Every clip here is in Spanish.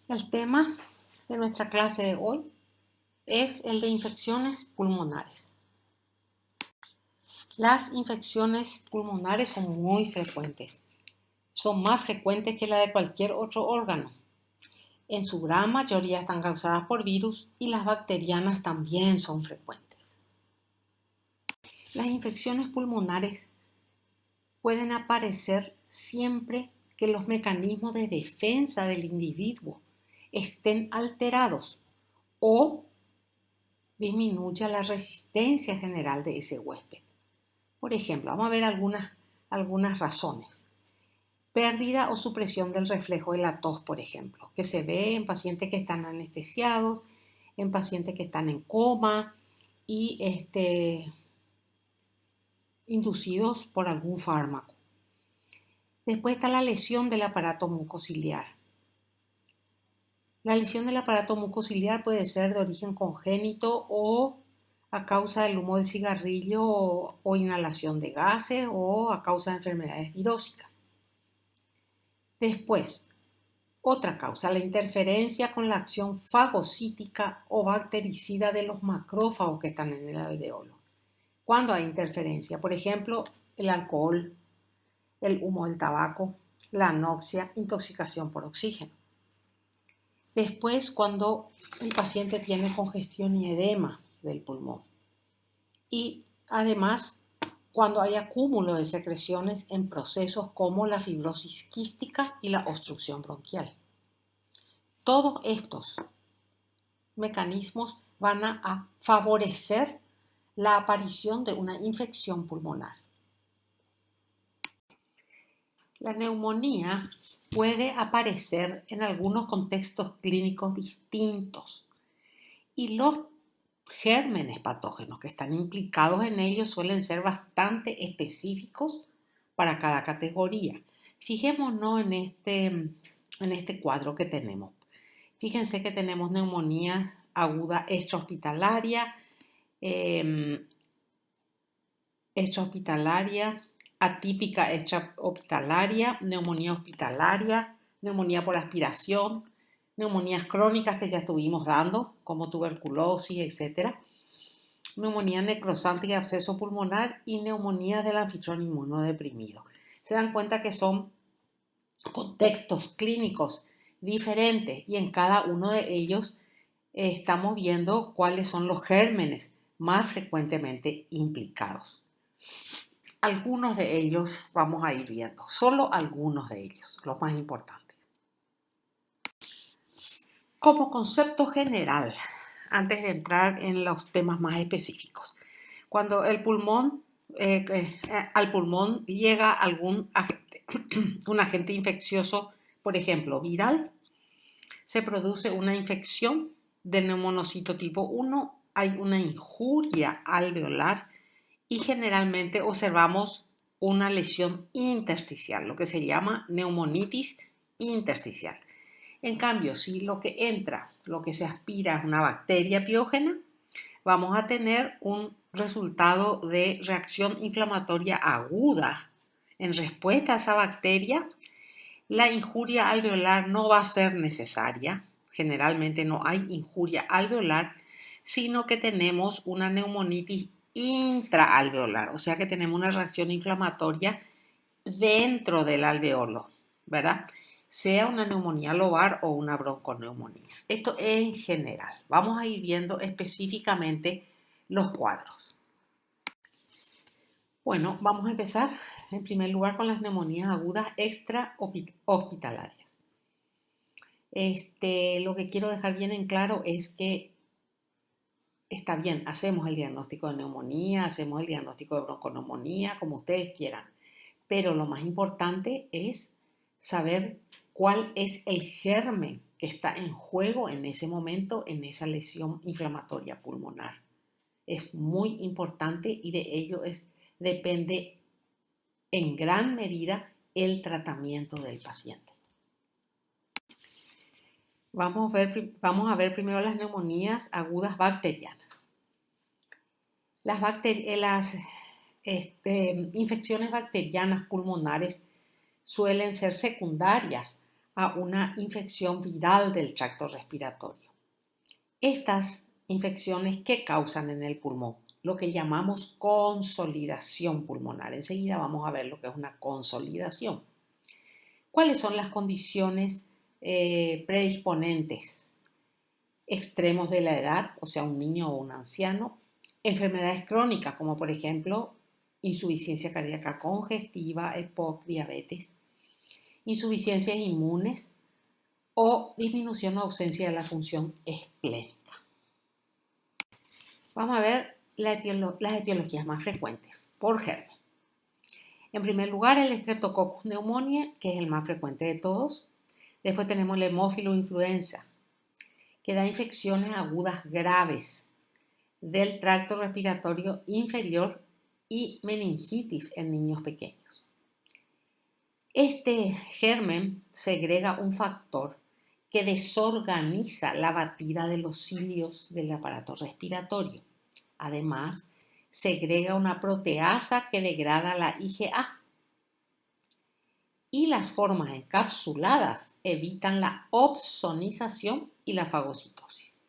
El tema de nuestra clase de hoy es el de infecciones pulmonares. Las infecciones pulmonares son muy frecuentes. Son más frecuentes que la de cualquier otro órgano. En su gran mayoría están causadas por virus y las bacterianas también son frecuentes. Las infecciones pulmonares pueden aparecer siempre que los mecanismos de defensa del individuo estén alterados o disminuya la resistencia general de ese huésped. Por ejemplo, vamos a ver algunas razones. Pérdida o supresión del reflejo de la tos, por ejemplo, que se ve en pacientes que están anestesiados, en pacientes que están en coma y inducidos por algún fármaco. Después está la lesión del aparato mucociliar. La lesión del aparato mucociliar puede ser de origen congénito o a causa del humo del cigarrillo o inhalación de gases o a causa de enfermedades virósicas. Después, otra causa, la interferencia con la acción fagocítica o bactericida de los macrófagos que están en el alveolo. ¿Cuándo hay interferencia? Por ejemplo, el alcohol, el humo del tabaco, la anoxia, intoxicación por oxígeno. Después, cuando el paciente tiene congestión y edema del pulmón. Y además, cuando hay acúmulo de secreciones en procesos como la fibrosis quística y la obstrucción bronquial. Todos estos mecanismos van a favorecer la aparición de una infección pulmonar. La neumonía puede aparecer en algunos contextos clínicos distintos y los gérmenes patógenos que están implicados en ellos suelen ser bastante específicos para cada categoría. Fijémonos en este cuadro que tenemos. Fíjense que tenemos neumonía aguda extrahospitalaria, atípica extrahospitalaria, neumonía hospitalaria, neumonía por aspiración, neumonías crónicas que ya estuvimos dando, como tuberculosis, etc. Neumonía necrosante y absceso pulmonar y neumonía del anfitrión inmunodeprimido. Se dan cuenta que son contextos clínicos diferentes y en cada uno de ellos estamos viendo cuáles son los gérmenes más frecuentemente implicados. Algunos de ellos vamos a ir viendo, solo algunos de ellos, los más importantes. Como concepto general, antes de entrar en los temas más específicos, cuando al pulmón llega un agente infeccioso, por ejemplo, viral, se produce una infección del neumonocito tipo 1, hay una injuria alveolar y generalmente observamos una lesión intersticial, lo que se llama neumonitis intersticial. En cambio, si lo que entra, lo que se aspira es una bacteria piógena, vamos a tener un resultado de reacción inflamatoria aguda. En respuesta a esa bacteria, la injuria alveolar no va a ser necesaria. Generalmente no hay injuria alveolar, sino que tenemos una neumonitis intraalveolar, o sea que tenemos una reacción inflamatoria dentro del alveolo, ¿verdad? Sea una neumonía lobar o una bronconeumonía. Esto en general. Vamos a ir viendo específicamente los cuadros. Bueno, vamos a empezar en primer lugar con las neumonías agudas extrahospitalarias. Lo que quiero dejar bien en claro es que está bien, hacemos el diagnóstico de neumonía, hacemos el diagnóstico de bronconeumonía, como ustedes quieran, pero lo más importante es saber cuál es el germen que está en juego en ese momento, en esa lesión inflamatoria pulmonar. Es muy importante y de ello depende en gran medida el tratamiento del paciente. Vamos a ver primero las neumonías agudas bacterianas. Las infecciones bacterianas pulmonares suelen ser secundarias a una infección viral del tracto respiratorio. Estas infecciones, ¿qué causan en el pulmón? Lo que llamamos consolidación pulmonar. Enseguida vamos a ver lo que es una consolidación. ¿Cuáles son las condiciones predisponentes? Extremos de la edad, o sea, un niño o un anciano. Enfermedades crónicas, como por ejemplo, insuficiencia cardíaca congestiva, EPOC, diabetes. Insuficiencias inmunes o disminución o ausencia de la función esplénica. Vamos a ver las etiologías más frecuentes por germen. En primer lugar, el Streptococcus pneumoniae, que es el más frecuente de todos. Después tenemos el Haemophilus influenza, que da infecciones agudas graves del tracto respiratorio inferior y meningitis en niños pequeños. Este germen segrega un factor que desorganiza la batida de los cilios del aparato respiratorio. Además, segrega una proteasa que degrada la IgA. Y las formas encapsuladas evitan la opsonización y la fagocitosis.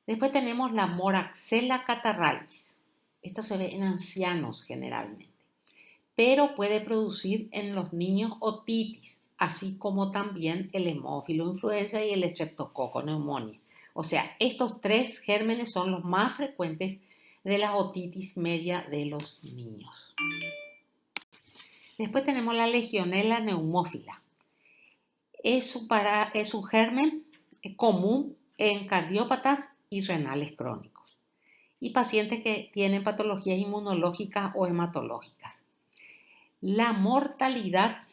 Después tenemos la Moraxella catarrhalis. Esto se ve en ancianos generalmente, pero puede producir en los niños otitis, así como también el Haemophilus influenza y el Streptococcus pneumoniae. O sea, estos tres gérmenes son los más frecuentes de la otitis media de los niños. Después tenemos la Legionella pneumófila. Es un germen común en cardiópatas y renales crónicos y pacientes que tienen patologías inmunológicas o hematológicas. La mortalidad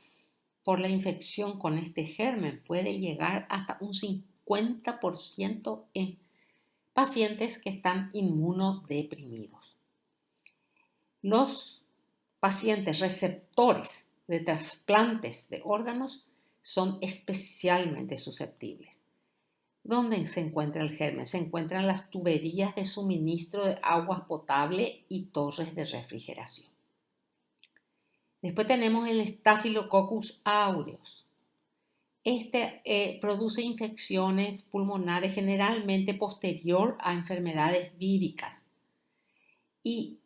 por la infección con este germen puede llegar hasta un 50% en pacientes que están inmunodeprimidos. Los pacientes receptores de trasplantes de órganos son especialmente susceptibles. ¿Dónde se encuentra el germen? Se encuentran las tuberías de suministro de agua potable y torres de refrigeración. Después tenemos el Staphylococcus aureus. Este produce infecciones pulmonares generalmente posterior a enfermedades víricas y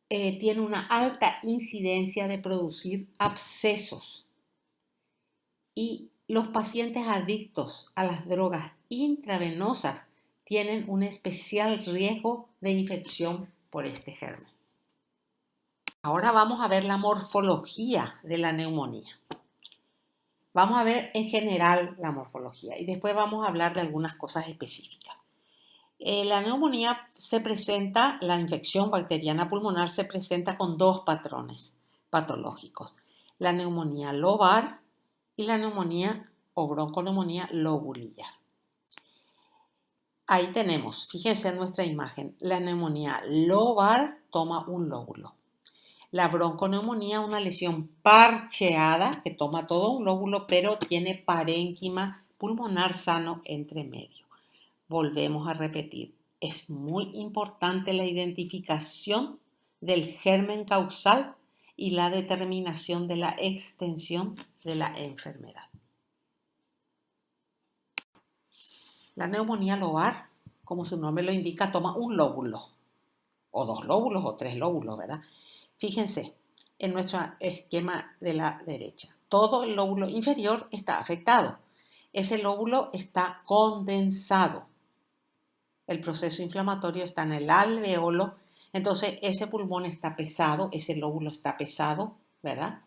tiene una alta incidencia de producir abscesos. Y los pacientes adictos a las drogas intravenosas tienen un especial riesgo de infección por este germen. Ahora vamos a ver la morfología de la neumonía. Vamos a ver en general la morfología y después vamos a hablar de algunas cosas específicas. La neumonía la infección bacteriana pulmonar se presenta con dos patrones patológicos. La neumonía lobar y la neumonía o bronconeumonía lobular. Ahí tenemos, fíjense en nuestra imagen, la neumonía lobar toma un lóbulo. La bronconeumonía, una lesión parcheada que toma todo un lóbulo, pero tiene parénquima pulmonar sano entre medio. Volvemos a repetir, es muy importante la identificación del germen causal y la determinación de la extensión de la enfermedad. La neumonía lobar, como su nombre lo indica, toma un lóbulo, o dos lóbulos, o tres lóbulos, ¿verdad? Fíjense en nuestro esquema de la derecha. Todo el lóbulo inferior está afectado. Ese lóbulo está condensado. El proceso inflamatorio está en el alveolo. Entonces, ese pulmón está pesado, ese lóbulo está pesado, ¿verdad?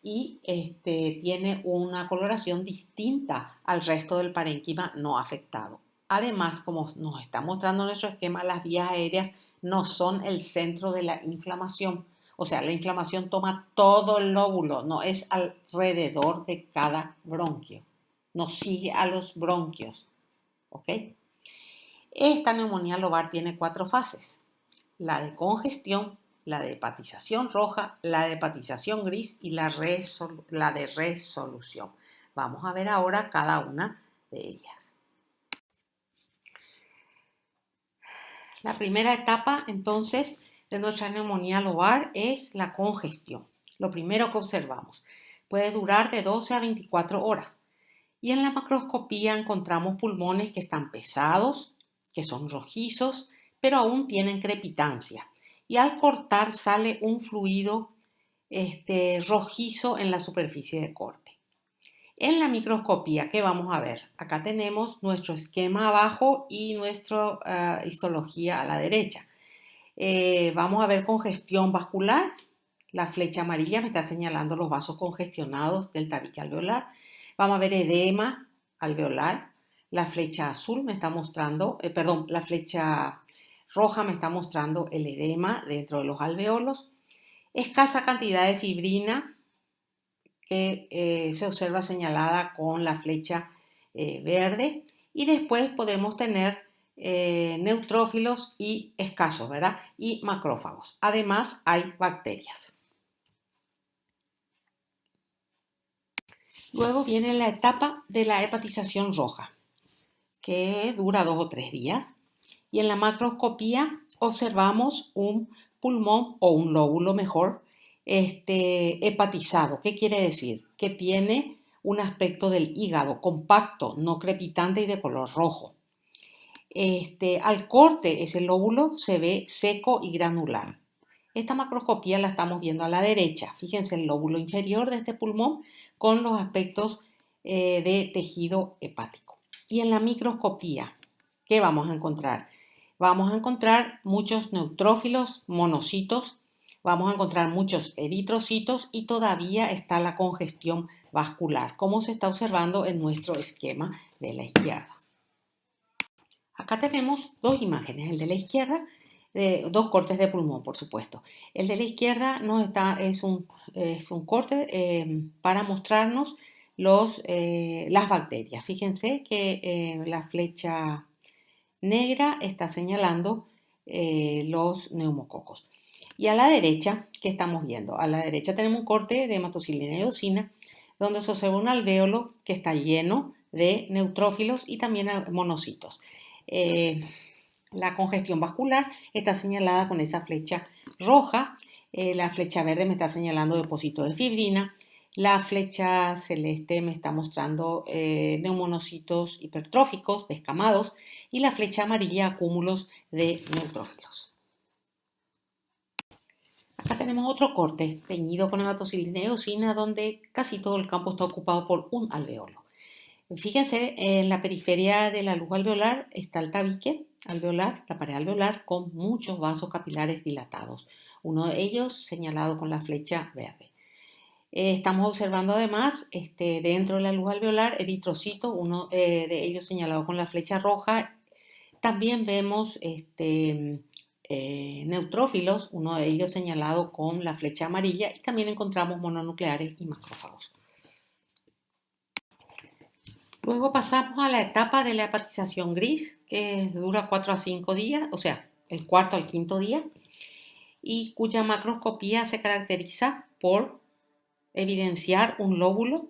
Y tiene una coloración distinta al resto del parénquima no afectado. Además, como nos está mostrando nuestro esquema, las vías aéreas no son el centro de la inflamación. O sea, la inflamación toma todo el lóbulo, no es alrededor de cada bronquio. No sigue a los bronquios. ¿Ok? Esta neumonía lobar tiene 4 fases. La de congestión, la de hepatización roja, la de hepatización gris y la de resolución. Vamos a ver ahora cada una de ellas. La primera etapa, entonces, de nuestra neumonía lobar es la congestión. Lo primero que observamos, Puede durar de 12 a 24 horas. Y en la macroscopía encontramos pulmones que están pesados, que son rojizos, pero aún tienen crepitancia. Y al cortar sale un fluido rojizo en la superficie de corte. En la microscopía, ¿qué vamos a ver? Acá tenemos nuestro esquema abajo y nuestra histología a la derecha. Vamos a ver congestión vascular. La flecha amarilla me está señalando los vasos congestionados del tabique alveolar. Vamos a ver edema alveolar. La flecha azul me está mostrando, la flecha roja me está mostrando el edema dentro de los alveolos. Escasa cantidad de fibrina que se observa señalada con la flecha verde. Y después podemos tener neutrófilos y escasos, ¿verdad? Y macrófagos. Además, hay bacterias. Luego viene la etapa de la hepatización roja, que dura 2 o 3 días. Y en la macroscopía observamos un pulmón o un lóbulo mejor hepatizado. ¿Qué quiere decir? Que tiene un aspecto del hígado compacto, no crepitante y de color rojo. Al corte ese lóbulo se ve seco y granular. Esta macroscopía la estamos viendo a la derecha. Fíjense el lóbulo inferior de este pulmón con los aspectos de tejido hepático. Y en la microscopía, ¿qué vamos a encontrar? Vamos a encontrar muchos neutrófilos, monocitos, vamos a encontrar muchos eritrocitos y todavía está la congestión vascular, como se está observando en nuestro esquema de la izquierda. Acá tenemos dos imágenes, el de la izquierda, dos cortes de pulmón, por supuesto. El de la izquierda es un corte para mostrarnos las bacterias. Fíjense que la flecha negra está señalando los neumococos. Y a la derecha, ¿qué estamos viendo? A la derecha tenemos un corte de hematocilina y eosina, donde se observa un alvéolo que está lleno de neutrófilos y también monocitos. La congestión vascular está señalada con esa flecha roja, la flecha verde me está señalando depósito de fibrina, la flecha celeste me está mostrando neumonocitos hipertróficos, descamados, y la flecha amarilla acúmulos de neutrófilos. Acá tenemos otro corte teñido con hematocilina y eosina donde casi todo el campo está ocupado por un alveolo. Fíjense, en la periferia de la luz alveolar está el tabique alveolar, la pared alveolar, con muchos vasos capilares dilatados. Uno de ellos señalado con la flecha verde. Estamos observando además, dentro de la luz alveolar, eritrocitos, uno de ellos señalado con la flecha roja. También vemos neutrófilos, uno de ellos señalado con la flecha amarilla. Y también encontramos mononucleares y macrófagos. Luego pasamos a la etapa de la hepatización gris, que dura 4 a 5 días, o sea, el cuarto al quinto día, y cuya macroscopía se caracteriza por evidenciar un lóbulo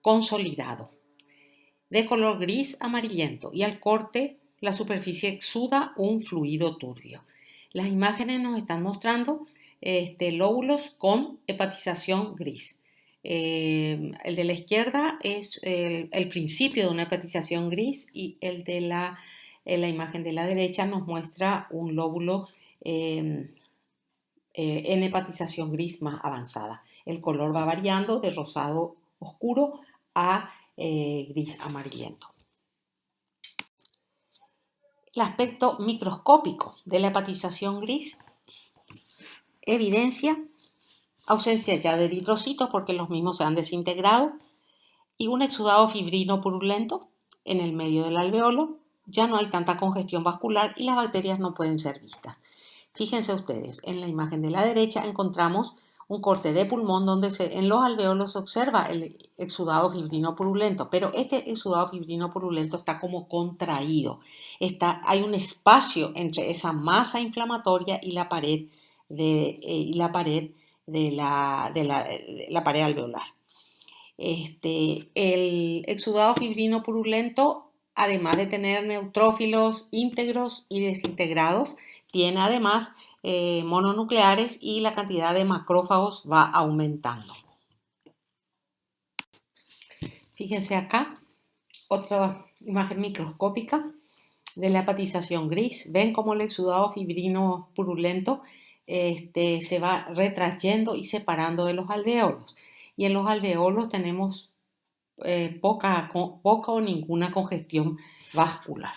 consolidado, de color gris amarillento, y al corte la superficie exuda un fluido turbio. Las imágenes nos están mostrando lóbulos con hepatización gris. El de la izquierda es el principio de una hepatización gris y el de la imagen de la derecha nos muestra un lóbulo en hepatización gris más avanzada. El color va variando de rosado oscuro a gris amarillento. El aspecto microscópico de la hepatización gris evidencia ausencia ya de eritrocitos porque los mismos se han desintegrado y un exudado fibrino purulento en el medio del alveolo. Ya no hay tanta congestión vascular y las bacterias no pueden ser vistas. Fíjense ustedes, en la imagen de la derecha encontramos un corte de pulmón donde en los alveolos se observa el exudado fibrino purulento, pero este exudado fibrino purulento está como contraído. Hay un espacio entre esa masa inflamatoria y la pared de la pared alveolar. El exudado fibrino purulento, además de tener neutrófilos íntegros y desintegrados, tiene además mononucleares y la cantidad de macrófagos va aumentando. Fíjense acá, otra imagen microscópica de la hepatización gris. Ven cómo el exudado fibrino purulento se va retrayendo y separando de los alvéolos. Y en los alvéolos tenemos poca o ninguna congestión vascular.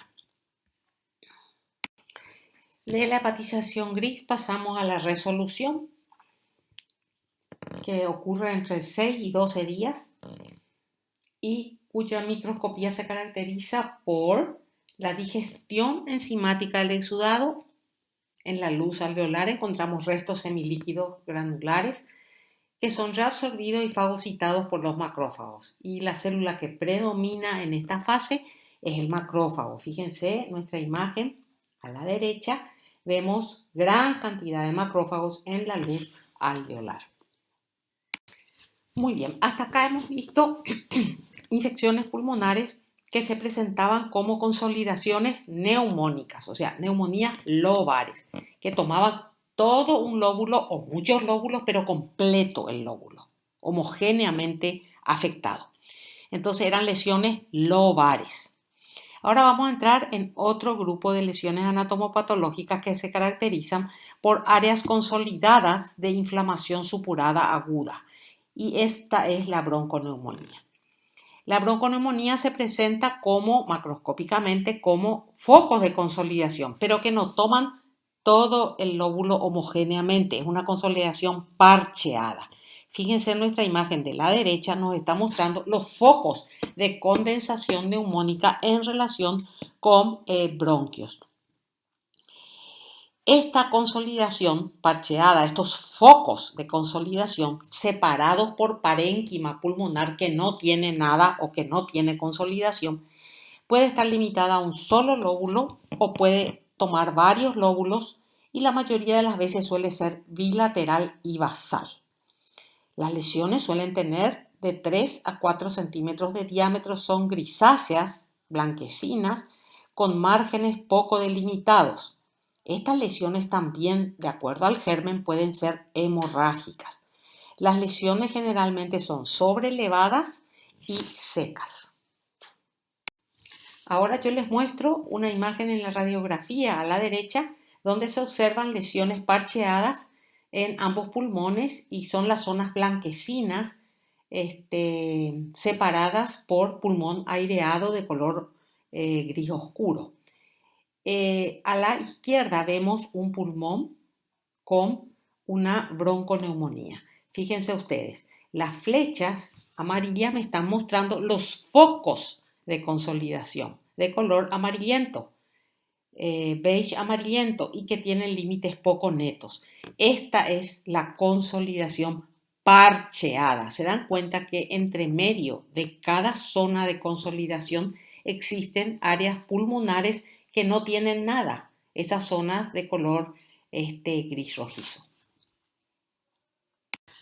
De la hepatización gris pasamos a la resolución, que ocurre entre 6 y 12 días y cuya microscopía se caracteriza por la digestión enzimática del exudado. En la luz alveolar encontramos restos semilíquidos granulares que son reabsorbidos y fagocitados por los macrófagos. Y la célula que predomina en esta fase es el macrófago. Fíjense nuestra imagen a la derecha, vemos gran cantidad de macrófagos en la luz alveolar. Muy bien, hasta acá hemos visto infecciones pulmonares que se presentaban como consolidaciones neumónicas, o sea, neumonías lobares, que tomaban todo un lóbulo o muchos lóbulos, pero completo el lóbulo, homogéneamente afectado. Entonces eran lesiones lobares. Ahora vamos a entrar en otro grupo de lesiones anatomopatológicas que se caracterizan por áreas consolidadas de inflamación supurada aguda. Y esta es la bronconeumonía. La bronconeumonía se presenta macroscópicamente como focos de consolidación, pero que no toman todo el lóbulo homogéneamente. Es una consolidación parcheada. Fíjense en nuestra imagen de la derecha, nos está mostrando los focos de condensación neumónica en relación con bronquios. Esta consolidación parcheada, estos focos de consolidación separados por parénquima pulmonar que no tiene nada o que no tiene consolidación, puede estar limitada a un solo lóbulo o puede tomar varios lóbulos y la mayoría de las veces suele ser bilateral y basal. Las lesiones suelen tener de 3 a 4 centímetros de diámetro, son grisáceas, blanquecinas, con márgenes poco delimitados. Estas lesiones también, de acuerdo al germen, pueden ser hemorrágicas. Las lesiones generalmente son sobrelevadas y secas. Ahora yo les muestro una imagen en la radiografía a la derecha donde se observan lesiones parcheadas en ambos pulmones y son las zonas blanquecinas separadas por pulmón aireado de color gris oscuro. A la izquierda vemos un pulmón con una bronconeumonía. Fíjense ustedes, las flechas amarillas me están mostrando los focos de consolidación de color amarillento, beige amarillento y que tienen límites poco netos. Esta es la consolidación parcheada. Se dan cuenta que entre medio de cada zona de consolidación existen áreas pulmonares que no tienen nada, esas zonas de color gris rojizo.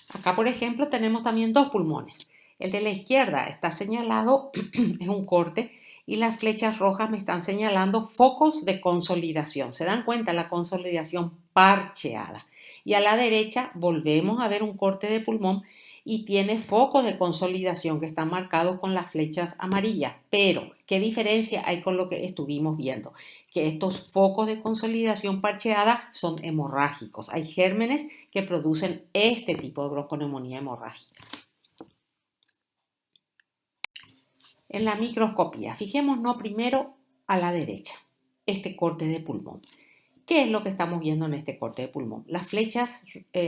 Acá, por ejemplo, tenemos también dos pulmones. El de la izquierda está señalado, es un corte, y las flechas rojas me están señalando focos de consolidación. ¿Se dan cuenta? La consolidación parcheada. Y a la derecha volvemos a ver un corte de pulmón y tiene focos de consolidación que están marcados con las flechas amarillas. Pero, ¿qué diferencia hay con lo que estuvimos viendo? Que estos focos de consolidación parcheada son hemorrágicos. Hay gérmenes que producen este tipo de bronconeumonía hemorrágica. En la microscopía, fijémonos primero a la derecha, este corte de pulmón. ¿Qué es lo que estamos viendo en este corte de pulmón? Las flechas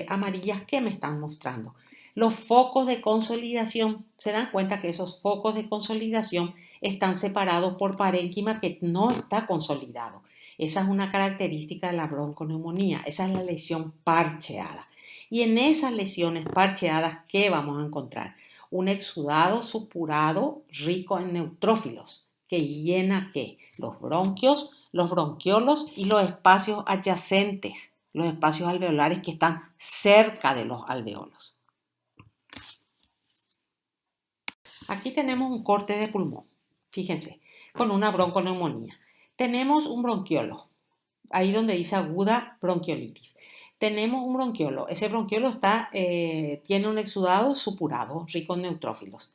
amarillas que me están mostrando. Los focos de consolidación, se dan cuenta que esos focos de consolidación están separados por parénquima que no está consolidado. Esa es una característica de la bronconeumonía, esa es la lesión parcheada. Y en esas lesiones parcheadas, ¿qué vamos a encontrar? Un exudado supurado rico en neutrófilos, que llena ¿qué? Los bronquios, los bronquiolos y los espacios adyacentes, los espacios alveolares que están cerca de los alveolos. Aquí tenemos un corte de pulmón, fíjense, con una bronconeumonía. Tenemos un bronquiolo, ahí donde dice aguda bronquiolitis. Tenemos un bronquiolo, ese bronquiolo tiene un exudado supurado, rico en neutrófilos.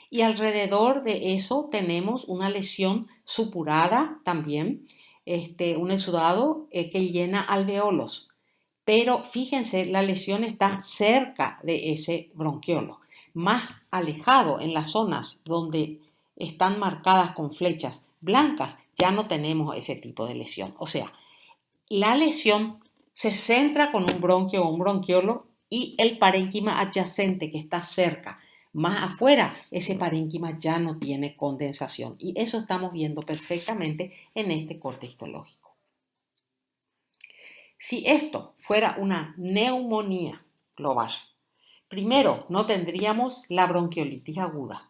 Y alrededor de eso tenemos una lesión supurada también, un exudado que llena alveolos. Pero fíjense, la lesión está cerca de ese bronquiolo, más alejado en las zonas donde están marcadas con flechas blancas, ya no tenemos ese tipo de lesión. O sea, la lesión se centra con un bronquio o un bronquiolo y el parénquima adyacente que está cerca, más afuera, ese parénquima ya no tiene condensación. Y eso estamos viendo perfectamente en este corte histológico. Si esto fuera una neumonía global, primero, no tendríamos la bronquiolitis aguda.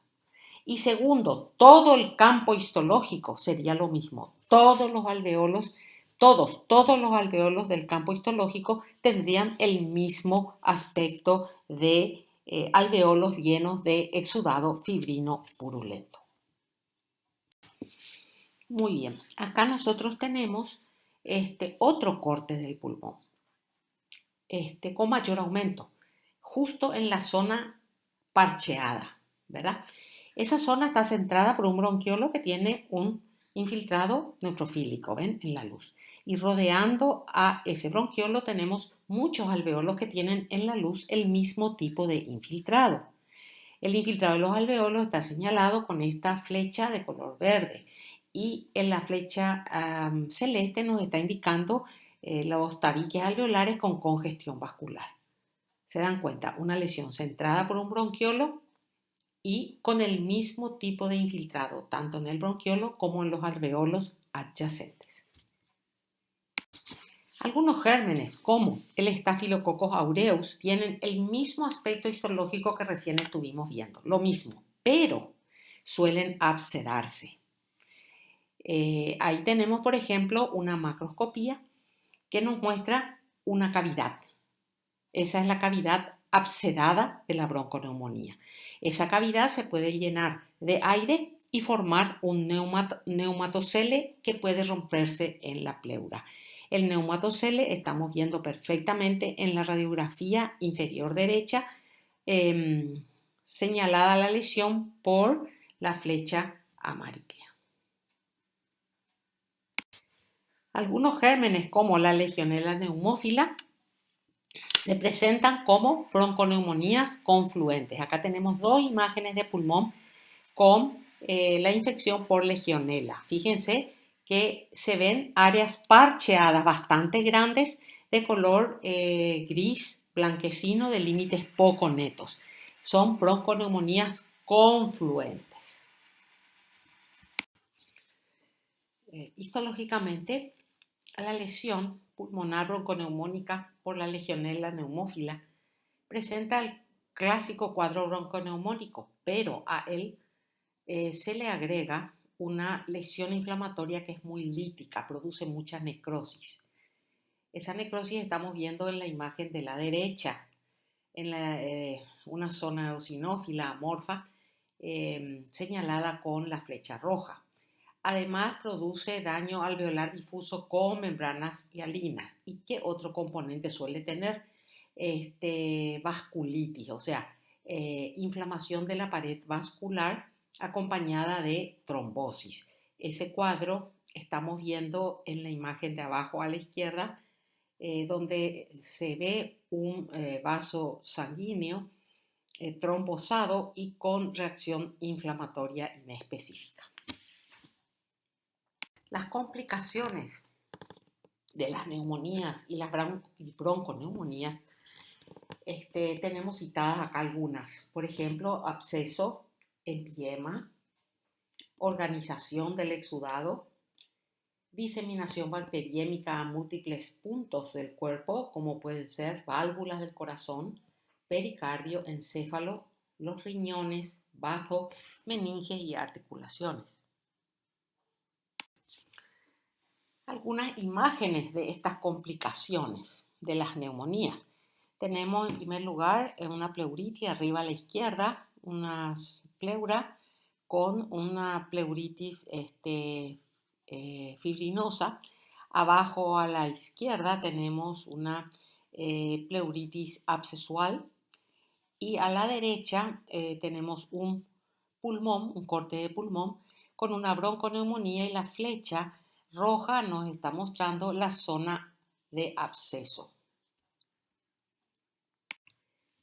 Y segundo, todo el campo histológico sería lo mismo. Todos los alveolos del campo histológico tendrían el mismo aspecto de alveolos llenos de exudado fibrino purulento. Muy bien, acá nosotros tenemos otro corte del pulmón, con mayor aumento, justo en la zona parcheada, ¿verdad? Esa zona está centrada por un bronquiolo que tiene un infiltrado neutrofílico, ¿ven? En la luz. Y rodeando a ese bronquiolo tenemos muchos alveolos que tienen en la luz el mismo tipo de infiltrado. El infiltrado de los alveolos está señalado con esta flecha de color verde y en la flecha celeste nos está indicando los tabiques alveolares con congestión vascular. Se dan cuenta, una lesión centrada por un bronquiolo y con el mismo tipo de infiltrado, tanto en el bronquiolo como en los alveolos adyacentes. Algunos gérmenes, como el Staphylococcus aureus, tienen el mismo aspecto histológico que recién estuvimos viendo, lo mismo, pero suelen abscedarse. Ahí tenemos, por ejemplo, una macroscopía que nos muestra una cavidad. Esa es la cavidad abscedada de la bronconeumonía. Esa cavidad se puede llenar de aire y formar un neumatocele que puede romperse en la pleura. El neumatocele estamos viendo perfectamente en la radiografía inferior derecha, señalada la lesión por la flecha amarilla. Algunos gérmenes como la Legionella pneumófila se presentan como bronconeumonías confluentes. Acá tenemos dos imágenes de pulmón con la infección por legionela. Fíjense que se ven áreas parcheadas bastante grandes de color gris blanquecino de límites poco netos. Son bronconeumonías confluentes. Histológicamente, la lesión pulmonar bronconeumónica por la Legionella pneumófila presenta el clásico cuadro bronconeumónico, pero a él se le agrega una lesión inflamatoria que es muy lítica, produce mucha necrosis. Esa necrosis estamos viendo en la imagen de la derecha, en una zona eosinófila amorfa señalada con la flecha roja. Además, produce daño alveolar difuso con membranas hialinas. ¿Y qué otro componente suele tener? Vasculitis, o sea, inflamación de la pared vascular acompañada de trombosis. Ese cuadro estamos viendo en la imagen de abajo a la izquierda, donde se ve un vaso sanguíneo trombosado y con reacción inflamatoria inespecífica. Las complicaciones de las neumonías y las bronconeumonías, tenemos citadas acá algunas. Por ejemplo, absceso, empiema, organización del exudado, diseminación bacteriémica a múltiples puntos del cuerpo, como pueden ser válvulas del corazón, pericardio, encéfalo, los riñones, bazo, meninges y articulaciones. Algunas imágenes de estas complicaciones de las neumonías. Tenemos en primer lugar una pleuritis arriba a la izquierda, una pleura con una pleuritis fibrinosa. Abajo a la izquierda tenemos una pleuritis abscesual y a la derecha tenemos un pulmón, un corte de pulmón, con una bronconeumonía y la flecha roja nos está mostrando la zona de absceso.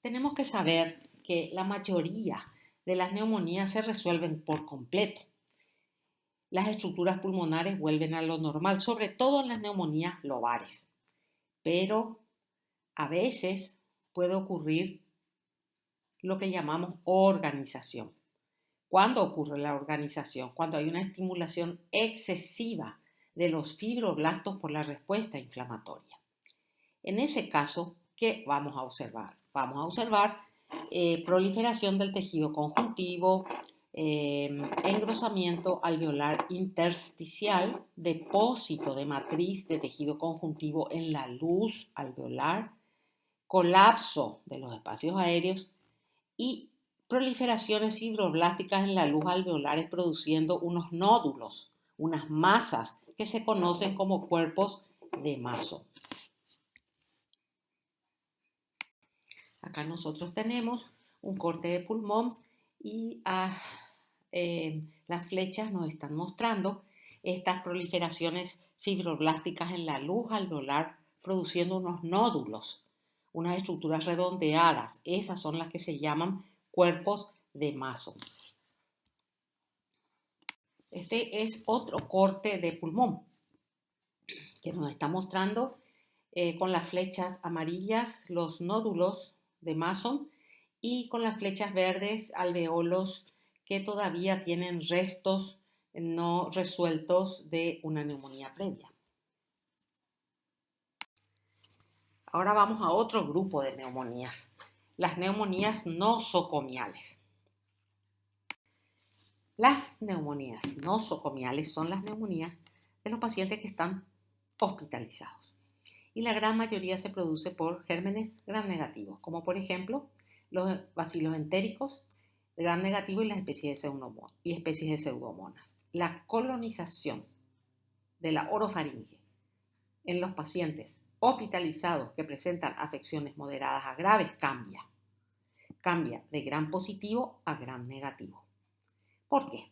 Tenemos que saber que la mayoría de las neumonías se resuelven por completo. Las estructuras pulmonares vuelven a lo normal, sobre todo en las neumonías lobares. Pero a veces puede ocurrir lo que llamamos organización. ¿Cuándo ocurre la organización? Cuando hay una estimulación excesiva de los fibroblastos por la respuesta inflamatoria. En ese caso, ¿qué vamos a observar? Vamos a observar proliferación del tejido conjuntivo, engrosamiento alveolar intersticial, depósito de matriz de tejido conjuntivo en la luz alveolar, colapso de los espacios aéreos y proliferaciones fibroblásticas en la luz alveolares produciendo unos nódulos, unas masas que se conocen como cuerpos de Mason. Acá nosotros tenemos un corte de pulmón y las flechas nos están mostrando estas proliferaciones fibroblásticas en la luz alveolar produciendo unos nódulos, unas estructuras redondeadas. Esas son las que se llaman cuerpos de Mason. Este es otro corte de pulmón que nos está mostrando con las flechas amarillas los nódulos de Mason y con las flechas verdes alveolos que todavía tienen restos no resueltos de una neumonía previa. Ahora vamos a otro grupo de neumonías, las neumonías nosocomiales. Las neumonías nosocomiales son las neumonías de los pacientes que están hospitalizados y la gran mayoría se produce por gérmenes gram negativos, como por ejemplo los bacilos entéricos gram negativo y las especies de pseudomonas. La colonización de la orofaringe en los pacientes hospitalizados que presentan afecciones moderadas a graves cambia de gram positivo a gram negativo. ¿Por qué?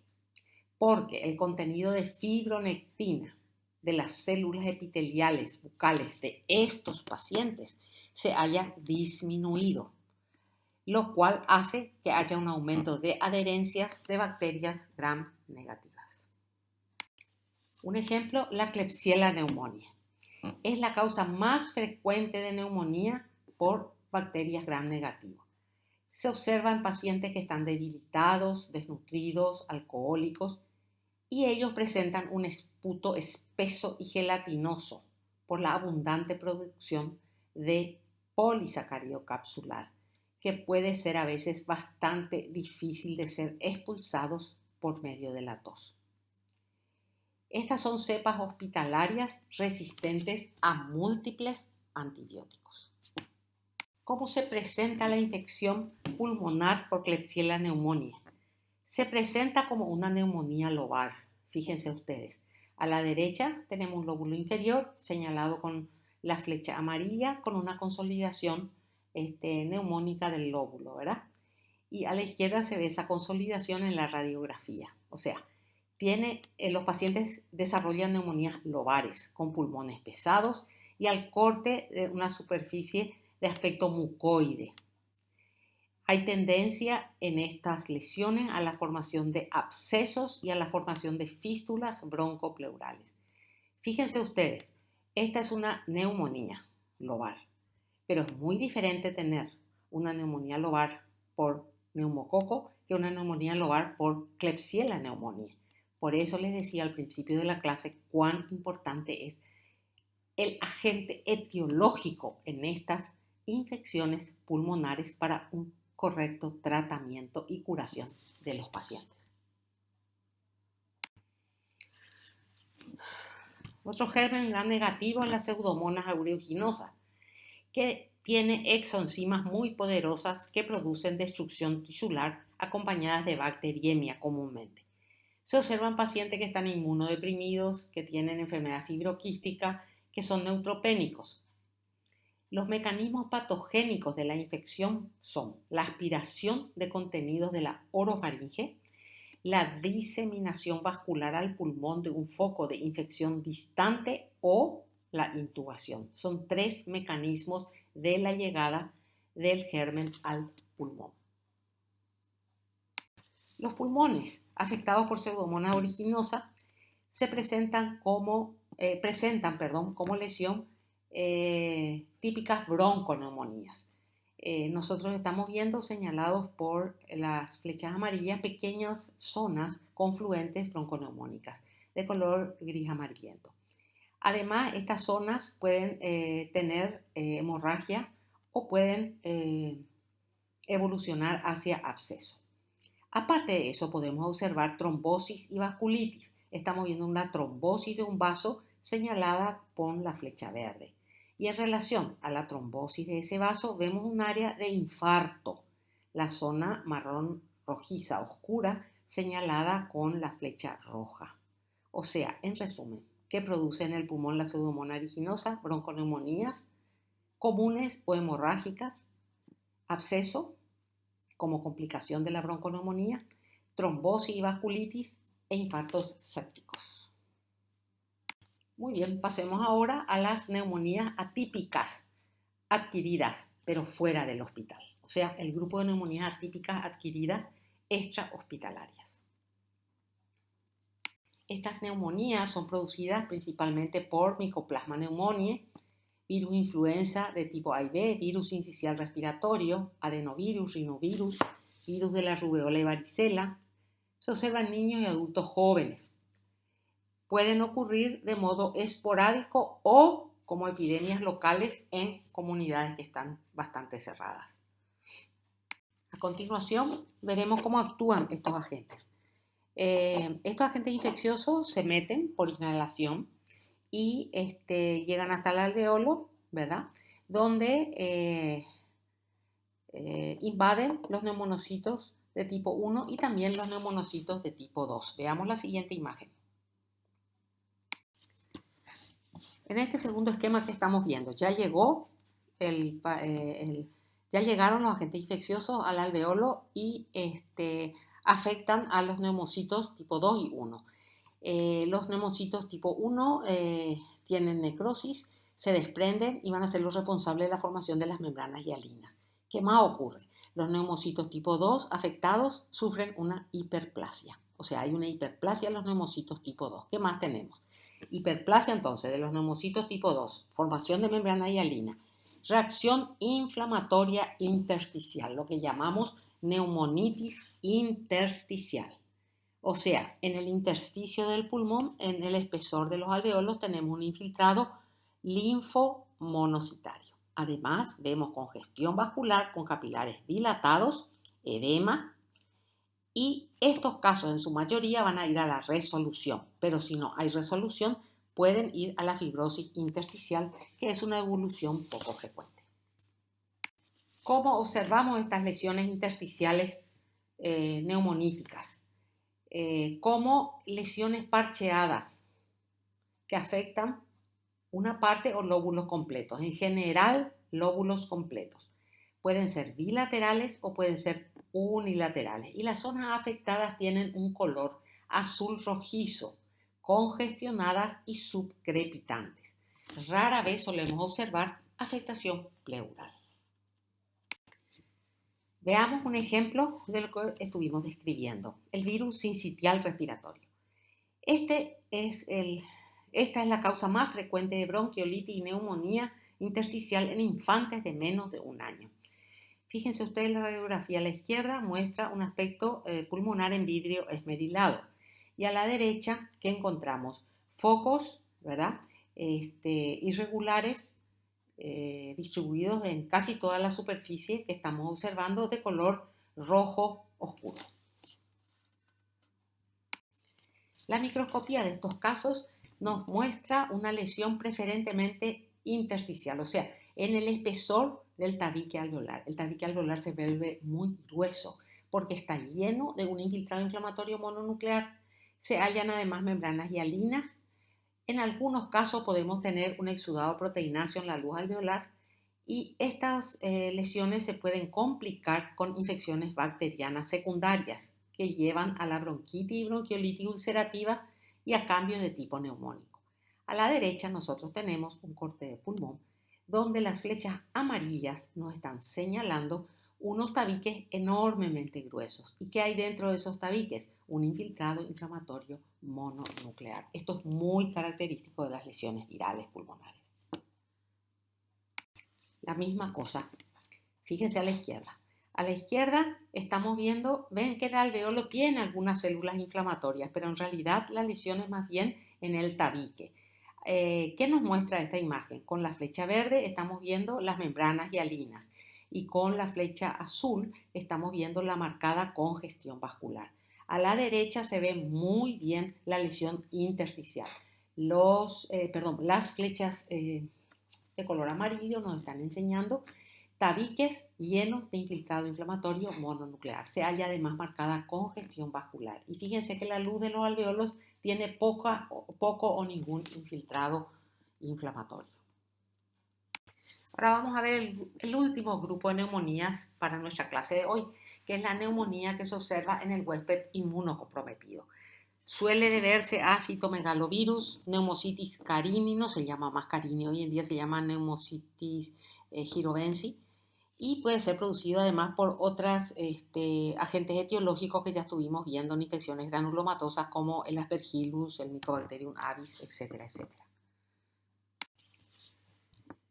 Porque el contenido de fibronectina de las células epiteliales bucales de estos pacientes se haya disminuido, lo cual hace que haya un aumento de adherencias de bacterias gram negativas. Un ejemplo, la Klebsiella pneumoniae. Es la causa más frecuente de neumonía por bacterias gram negativo. Se observa en pacientes que están debilitados, desnutridos, alcohólicos, y ellos presentan un esputo espeso y gelatinoso por la abundante producción de polisacárido capsular, que puede ser a veces bastante difícil de ser expulsados por medio de la tos. Estas son cepas hospitalarias resistentes a múltiples antibióticos. ¿Cómo se presenta la infección pulmonar por Klebsiella pneumoniae? Se presenta como una neumonía lobar. Fíjense ustedes. A la derecha tenemos un lóbulo inferior señalado con la flecha amarilla con una consolidación neumónica del lóbulo, ¿verdad? Y a la izquierda se ve esa consolidación en la radiografía. O sea, los pacientes desarrollan neumonías lobares con pulmones pesados y al corte de una superficie de aspecto mucoide. Hay tendencia en estas lesiones a la formación de abscesos y a la formación de fístulas broncopleurales. Fíjense ustedes, esta es una neumonía lobar, pero es muy diferente tener una neumonía lobar por neumococo que una neumonía lobar por Klebsiella pneumoniae. Por eso les decía al principio de la clase cuán importante es el agente etiológico en estas infecciones pulmonares para un correcto tratamiento y curación de los pacientes. Otro germen gram negativo es la Pseudomonas aeruginosa, que tiene exoenzimas muy poderosas que producen destrucción tisular acompañadas de bacteriemia comúnmente. Se observan pacientes que están inmunodeprimidos, que tienen enfermedad fibroquística, que son neutropénicos. Los mecanismos patogénicos de la infección son la aspiración de contenidos de la orofaringe, la diseminación vascular al pulmón de un foco de infección distante o la intubación. Son 3 mecanismos de la llegada del germen al pulmón. Los pulmones afectados por Pseudomonas aeruginosa se presentan como lesión típicas bronconeumonías. Nosotros estamos viendo señalados por las flechas amarillas pequeñas zonas confluentes bronconeumónicas de color gris amarillento. Además, estas zonas pueden tener hemorragia o pueden evolucionar hacia absceso. Aparte de eso, podemos observar trombosis y vasculitis. Estamos viendo una trombosis de un vaso señalada con la flecha verde. Y en relación a la trombosis de ese vaso, vemos un área de infarto, la zona marrón rojiza oscura señalada con la flecha roja. O sea, en resumen, ¿qué produce en el pulmón la Pseudomonas aeruginosa? Bronconeumonías comunes o hemorrágicas, absceso como complicación de la bronconeumonía, trombosis y vasculitis e infartos sépticos. Muy bien, pasemos ahora a las neumonías atípicas adquiridas, pero fuera del hospital. O sea, el grupo de neumonías atípicas adquiridas extrahospitalarias. Estas neumonías son producidas principalmente por Mycoplasma pneumoniae, virus influenza de tipo A y B, virus sincicial respiratorio, adenovirus, rinovirus, virus de la rubeola y varicela. Se observan en niños y adultos jóvenes. Pueden ocurrir de modo esporádico o como epidemias locales en comunidades que están bastante cerradas. A continuación, veremos cómo actúan estos agentes. Estos agentes infecciosos se meten por inhalación y llegan hasta el alveolo, ¿verdad? Donde invaden los neumonocitos de tipo 1 y también los neumonocitos de tipo 2. Veamos la siguiente imagen. En este segundo esquema que estamos viendo, ya llegaron los agentes infecciosos al alveolo y afectan a los neumocitos tipo 2 y 1. Los neumocitos tipo 1 tienen necrosis, se desprenden y van a ser los responsables de la formación de las membranas hialinas. ¿Qué más ocurre? Los neumocitos tipo 2 afectados sufren una hiperplasia. O sea, hay una hiperplasia en los neumocitos tipo 2. ¿Qué más tenemos? Hiperplasia entonces de los neumocitos tipo 2, formación de membrana hialina, reacción inflamatoria intersticial, lo que llamamos neumonitis intersticial. O sea, en el intersticio del pulmón, en el espesor de los alveolos, tenemos un infiltrado linfomonocitario. Además, vemos congestión vascular con capilares dilatados, edema, y estos casos en su mayoría van a ir a la resolución, pero si no hay resolución, pueden ir a la fibrosis intersticial, que es una evolución poco frecuente. ¿Cómo observamos estas lesiones intersticiales neumoníticas? Como lesiones parcheadas que afectan una parte o lóbulos completos, en general lóbulos completos. Pueden ser bilaterales o pueden ser unilaterales y las zonas afectadas tienen un color azul rojizo, congestionadas y subcrepitantes. Rara vez solemos observar afectación pleural. Veamos un ejemplo de lo que estuvimos describiendo, el virus sincitial respiratorio. Esta es la causa más frecuente de bronquiolitis y neumonía intersticial en infantes de menos de 1 año. Fíjense ustedes, la radiografía a la izquierda muestra un aspecto pulmonar en vidrio esmerilado y a la derecha, ¿qué encontramos? Focos, ¿verdad? Irregulares distribuidos en casi toda la superficie que estamos observando de color rojo oscuro. La microscopía de estos casos nos muestra una lesión preferentemente intersticial, o sea, en el espesor del tabique alveolar. El tabique alveolar se vuelve muy grueso porque está lleno de un infiltrado inflamatorio mononuclear. Se hallan además membranas hialinas. En algunos casos podemos tener un exudado proteináceo en la luz alveolar y estas lesiones se pueden complicar con infecciones bacterianas secundarias que llevan a la bronquitis y bronquiolitis ulcerativas y a cambios de tipo neumónico. A la derecha nosotros tenemos un corte de pulmón donde las flechas amarillas nos están señalando unos tabiques enormemente gruesos. ¿Y qué hay dentro de esos tabiques? Un infiltrado inflamatorio mononuclear. Esto es muy característico de las lesiones virales pulmonares. La misma cosa, fíjense a la izquierda. A la izquierda estamos viendo, ven que el alveolo tiene algunas células inflamatorias, pero en realidad la lesión es más bien en el tabique. ¿Qué nos muestra esta imagen? Con la flecha verde estamos viendo las membranas hialinas y con la flecha azul estamos viendo la marcada congestión vascular. A la derecha se ve muy bien la lesión intersticial. Las flechas de color amarillo nos están enseñando tabiques llenos de infiltrado inflamatorio mononuclear. Se halla además marcada congestión vascular. Y fíjense que la luz de los alveolos tiene poco o ningún infiltrado inflamatorio. Ahora vamos a ver el último grupo de neumonías para nuestra clase de hoy, que es la neumonía que se observa en el huésped inmunocomprometido. Suele deberse a citomegalovirus, neumocitis carini, no se llama más carini, hoy en día se llama neumocitis girovensi, y puede ser producido además por otros agentes etiológicos que ya estuvimos viendo en infecciones granulomatosas como el Aspergillus, el Mycobacterium avis, etcétera, etcétera.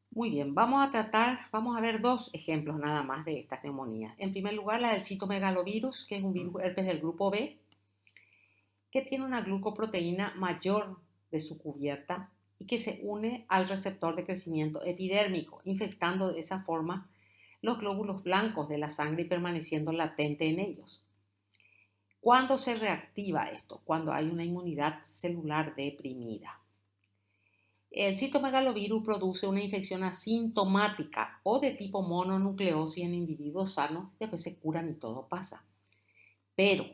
Muy bien, vamos a ver dos ejemplos nada más de estas neumonías. En primer lugar, la del citomegalovirus, que es un virus herpes del grupo B, que tiene una glucoproteína mayor de su cubierta y que se une al receptor de crecimiento epidérmico, infectando de esa forma los glóbulos blancos de la sangre y permaneciendo latente en ellos. ¿Cuándo se reactiva esto? Cuando hay una inmunidad celular deprimida. El citomegalovirus produce una infección asintomática o de tipo mononucleosis en individuos sanos, después se curan y todo pasa. Pero,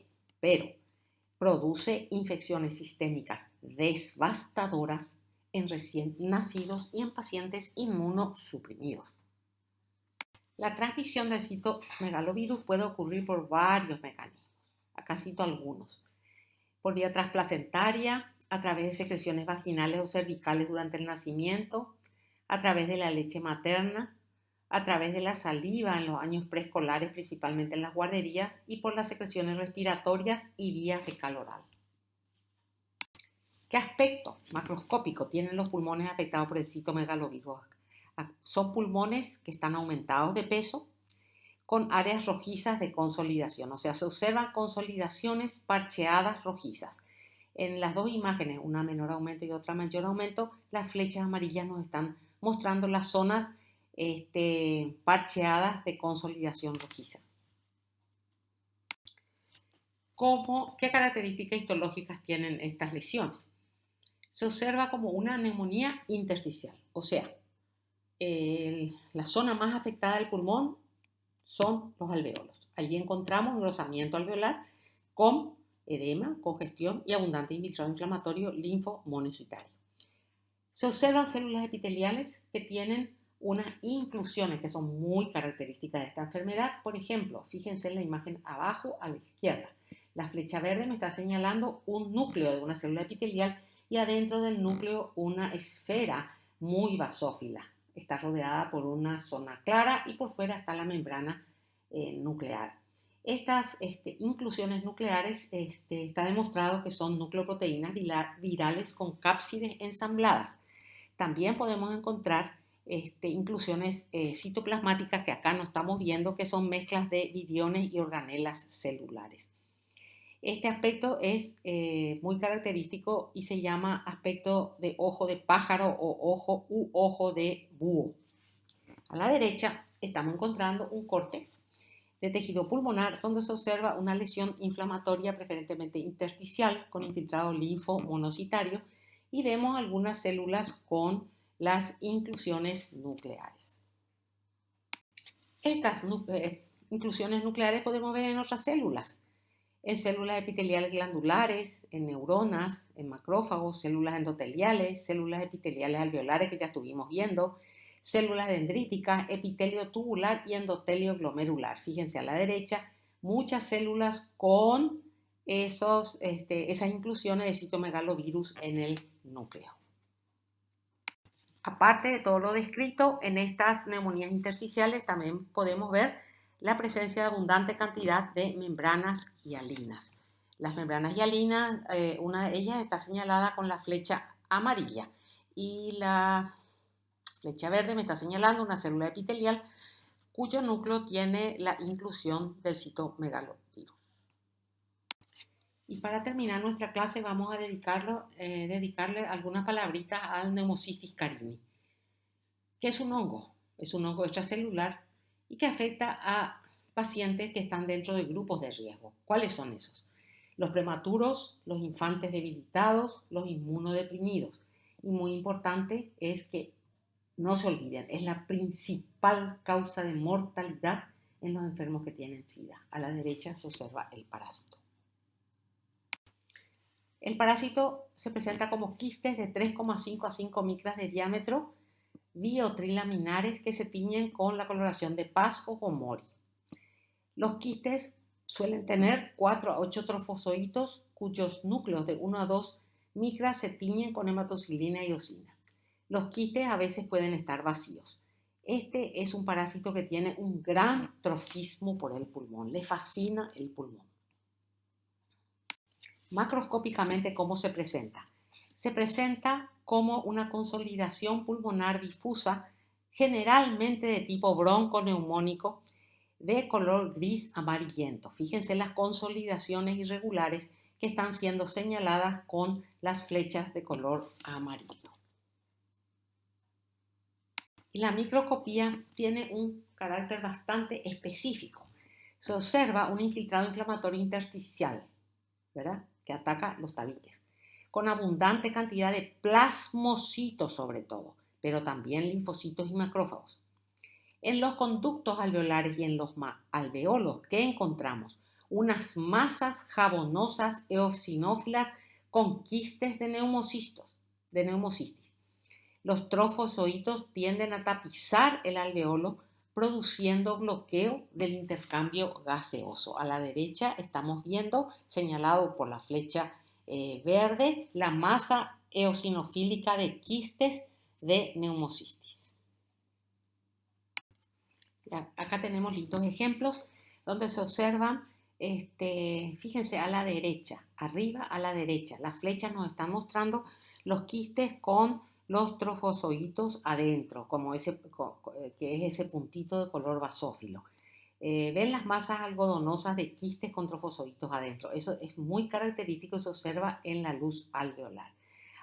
produce infecciones sistémicas devastadoras en recién nacidos y en pacientes inmunosuprimidos. La transmisión del citomegalovirus puede ocurrir por varios mecanismos. Acá cito algunos. Por vía transplacentaria, a través de secreciones vaginales o cervicales durante el nacimiento, a través de la leche materna, a través de la saliva en los años preescolares, principalmente en las guarderías, y por las secreciones respiratorias y vía fecal oral. ¿Qué aspecto macroscópico tienen los pulmones afectados por el citomegalovirus? Son pulmones que están aumentados de peso con áreas rojizas de consolidación, o sea, se observan consolidaciones parcheadas rojizas. En las dos imágenes, una menor aumento y otra mayor aumento, las flechas amarillas nos están mostrando las zonas parcheadas de consolidación rojiza. ¿Qué características histológicas tienen estas lesiones? Se observa como una neumonía intersticial, o sea, la zona más afectada del pulmón son los alveolos. Allí encontramos engrosamiento alveolar con edema, congestión y abundante infiltrado inflamatorio linfomonocitario. Se observan células epiteliales que tienen unas inclusiones que son muy características de esta enfermedad. Por ejemplo, fíjense en la imagen abajo a la izquierda. La flecha verde me está señalando un núcleo de una célula epitelial y adentro del núcleo una esfera muy basófila. Está rodeada por una zona clara y por fuera está la membrana nuclear. Estas inclusiones nucleares está demostrado que son nucleoproteínas virales con cápsides ensambladas. También podemos encontrar inclusiones citoplasmáticas que acá no estamos viendo, que son mezclas de viriones y organelas celulares. Este aspecto es muy característico y se llama aspecto de ojo de pájaro o ojo de búho. A la derecha estamos encontrando un corte de tejido pulmonar donde se observa una lesión inflamatoria preferentemente intersticial con infiltrado linfomonocitario y vemos algunas células con las inclusiones nucleares. Estas inclusiones nucleares podemos ver en otras células, en células epiteliales glandulares, en neuronas, en macrófagos, células endoteliales, células epiteliales alveolares que ya estuvimos viendo, células dendríticas, epitelio tubular y endotelio glomerular. Fíjense a la derecha, muchas células con esas inclusiones de citomegalovirus en el núcleo. Aparte de todo lo descrito, en estas neumonías intersticiales también podemos ver la presencia de abundante cantidad de membranas hialinas. Las membranas hialinas, una de ellas está señalada con la flecha amarilla y la flecha verde me está señalando una célula epitelial cuyo núcleo tiene la inclusión del citomegalovirus. Y para terminar nuestra clase vamos a dedicarle algunas palabritas al Pneumocystis carini, que es un hongo extracelular y que afecta a pacientes que están dentro de grupos de riesgo. ¿Cuáles son esos? Los prematuros, los infantes debilitados, los inmunodeprimidos. Y muy importante es que no se olviden, es la principal causa de mortalidad en los enfermos que tienen SIDA. A la derecha se observa el parásito. El parásito se presenta como quistes de 3,5 a 5 micras de diámetro, biotrilaminares que se tiñen con la coloración de Paz o Gomori. Los quistes suelen tener 4 a 8 trofozoitos cuyos núcleos de 1 a 2 micras se tiñen con hematocilina y eosina. Los quistes a veces pueden estar vacíos. Este es un parásito que tiene un gran trofismo por el pulmón, le fascina el pulmón. Macroscópicamente, ¿cómo se presenta? Se presenta como una consolidación pulmonar difusa, generalmente de tipo bronconeumónico, de color gris amarillento. Fíjense las consolidaciones irregulares que están siendo señaladas con las flechas de color amarillo. Y la microscopía tiene un carácter bastante específico. Se observa un infiltrado inflamatorio intersticial, ¿verdad?, que ataca los tabiques, con abundante cantidad de plasmocitos sobre todo, pero también linfocitos y macrófagos. En los conductos alveolares y en los alveolos, ¿qué encontramos? Unas masas jabonosas eosinófilas con quistes de neumocistis. Los trofozoitos tienden a tapizar el alveolo, produciendo bloqueo del intercambio gaseoso. A la derecha estamos viendo, señalado por la flecha verde, la masa eosinofílica de quistes de neumocistis. Acá tenemos listos ejemplos donde se observan, fíjense a la derecha, arriba a la derecha, las flechas nos están mostrando los quistes con los trofozoitos adentro, que es ese puntito de color basófilo. Ven las masas algodonosas de quistes con trofozoitos adentro. Eso es muy característico y se observa en la luz alveolar.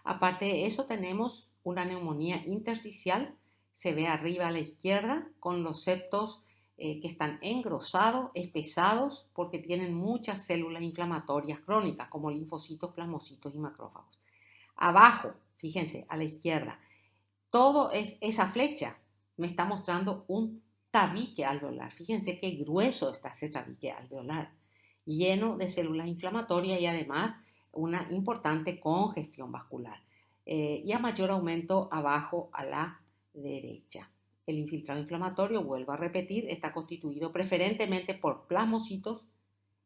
Aparte de eso tenemos una neumonía intersticial. Se ve arriba a la izquierda con los septos que están engrosados, espesados, porque tienen muchas células inflamatorias crónicas como linfocitos, plasmocitos y macrófagos. Abajo, fíjense, a la izquierda, todo es esa flecha me está mostrando un tabique alveolar. Fíjense qué grueso está ese tabique alveolar, lleno de células inflamatorias y además una importante congestión vascular. Y a mayor aumento abajo a la derecha. El infiltrado inflamatorio, vuelvo a repetir, está constituido preferentemente por plasmocitos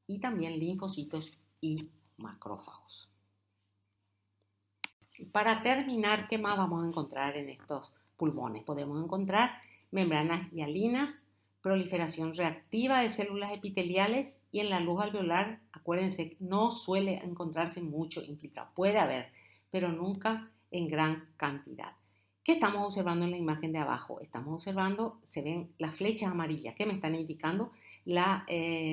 y también linfocitos y macrófagos. Para terminar, ¿qué más vamos a encontrar en estos pulmones? Podemos encontrar membranas hialinas, proliferación reactiva de células epiteliales y en la luz alveolar, acuérdense, no suele encontrarse mucho infiltrado. Puede haber, pero nunca en gran cantidad. ¿Qué estamos observando en la imagen de abajo? Estamos observando, se ven las flechas amarillas que me están indicando la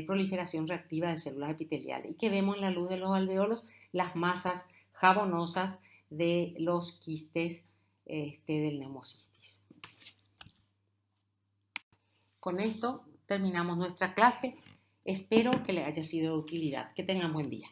proliferación reactiva de células epiteliales y que vemos en la luz de los alveolos las masas jabonosas de los quistes del neumocistis. Con esto terminamos nuestra clase. Espero que les haya sido de utilidad. Que tengan buen día.